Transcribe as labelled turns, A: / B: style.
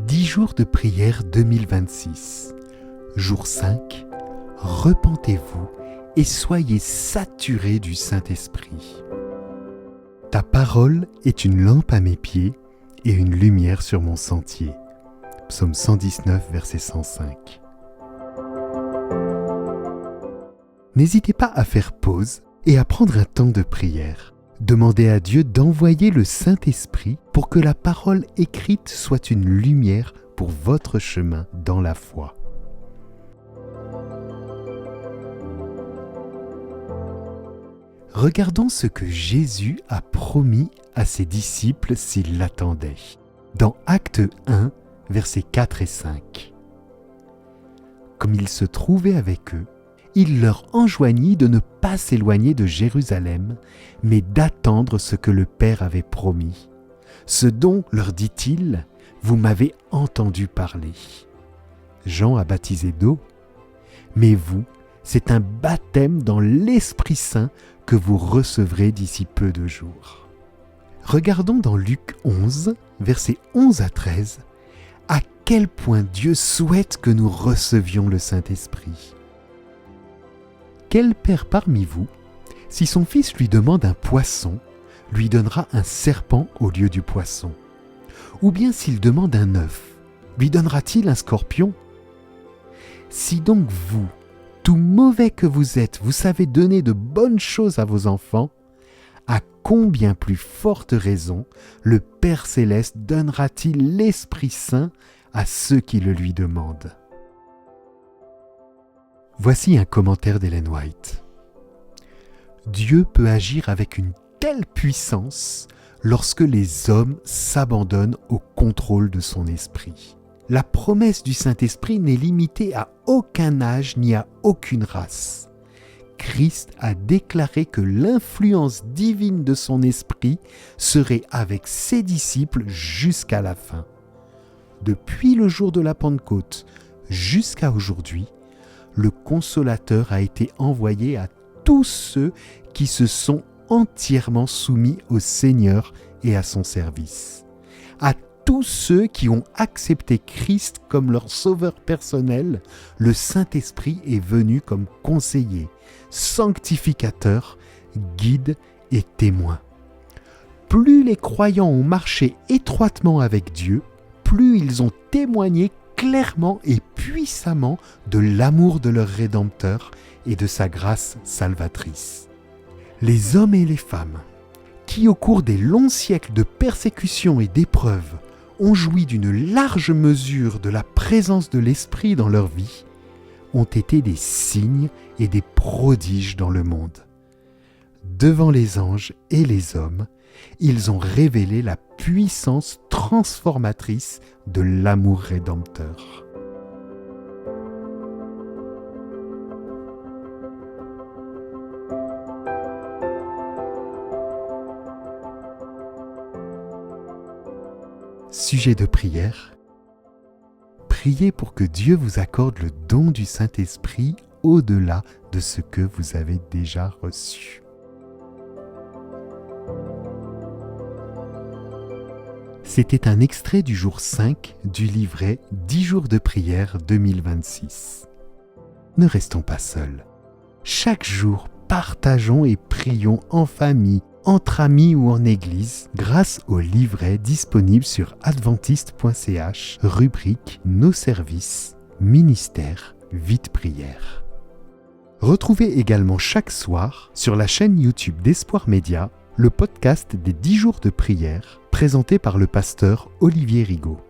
A: 10 jours de prière 2026. Jour 5. Repentez-vous et soyez saturés du Saint-Esprit. Ta parole est une lampe à mes pieds et une lumière sur mon sentier. Psaume 119, verset 105. N'hésitez pas à faire pause et à prendre un temps de prière. Demandez à Dieu d'envoyer le Saint-Esprit pour que la parole écrite soit une lumière pour votre chemin dans la foi. Regardons ce que Jésus a promis à ses disciples s'ils l'attendaient. Dans Acte 1, versets 4 et 5. Comme il se trouvait avec eux, il leur enjoignit de ne pas s'éloigner de Jérusalem, mais d'attendre ce que le Père avait promis. Ce dont, leur dit-il, vous m'avez entendu parler. Jean a baptisé d'eau, mais vous, c'est un baptême dans l'Esprit Saint que vous recevrez d'ici peu de jours. Regardons dans Luc 11, versets 11 à 13, à quel point Dieu souhaite que nous recevions le Saint-Esprit. Quel père parmi vous, si son fils lui demande un poisson, lui donnera un serpent au lieu du poisson? Ou bien s'il demande un œuf, lui donnera-t-il un scorpion? Si donc vous, tout mauvais que vous êtes, vous savez donner de bonnes choses à vos enfants, à combien plus forte raison le Père Céleste donnera-t-il l'Esprit Saint à ceux qui le lui demandent? Voici un commentaire d'Ellen White. Dieu peut agir avec une telle puissance lorsque les hommes s'abandonnent au contrôle de son esprit. La promesse du Saint-Esprit n'est limitée à aucun âge ni à aucune race. Christ a déclaré que l'influence divine de son esprit serait avec ses disciples jusqu'à la fin. Depuis le jour de la Pentecôte jusqu'à aujourd'hui, le Consolateur a été envoyé à tous ceux qui se sont entièrement soumis au Seigneur et à son service. À tous ceux qui ont accepté Christ comme leur sauveur personnel, le Saint-Esprit est venu comme conseiller, sanctificateur, guide et témoin. Plus les croyants ont marché étroitement avec Dieu, plus ils ont témoigné clairement et puissamment de l'amour de leur Rédempteur et de sa grâce salvatrice. Les hommes et les femmes qui, au cours des longs siècles de persécutions et d'épreuves, ont joui d'une large mesure de la présence de l'Esprit dans leur vie, ont été des signes et des prodiges dans le monde. Devant les anges et les hommes, ils ont révélé la puissance transformatrice de l'amour rédempteur. Sujet de prière. Priez pour que Dieu vous accorde le don du Saint-Esprit au-delà de ce que vous avez déjà reçu. C'était un extrait du jour 5 du livret 10 jours de prière 2026. Ne restons pas seuls. Chaque jour, partageons et prions en famille, entre amis ou en église, grâce au livret disponible sur adventiste.ch, rubrique Nos services, ministère, vie de prière. Retrouvez également chaque soir sur la chaîne YouTube d'Espoir Média le podcast des 10 jours de prière présenté par le pasteur Olivier Rigaud.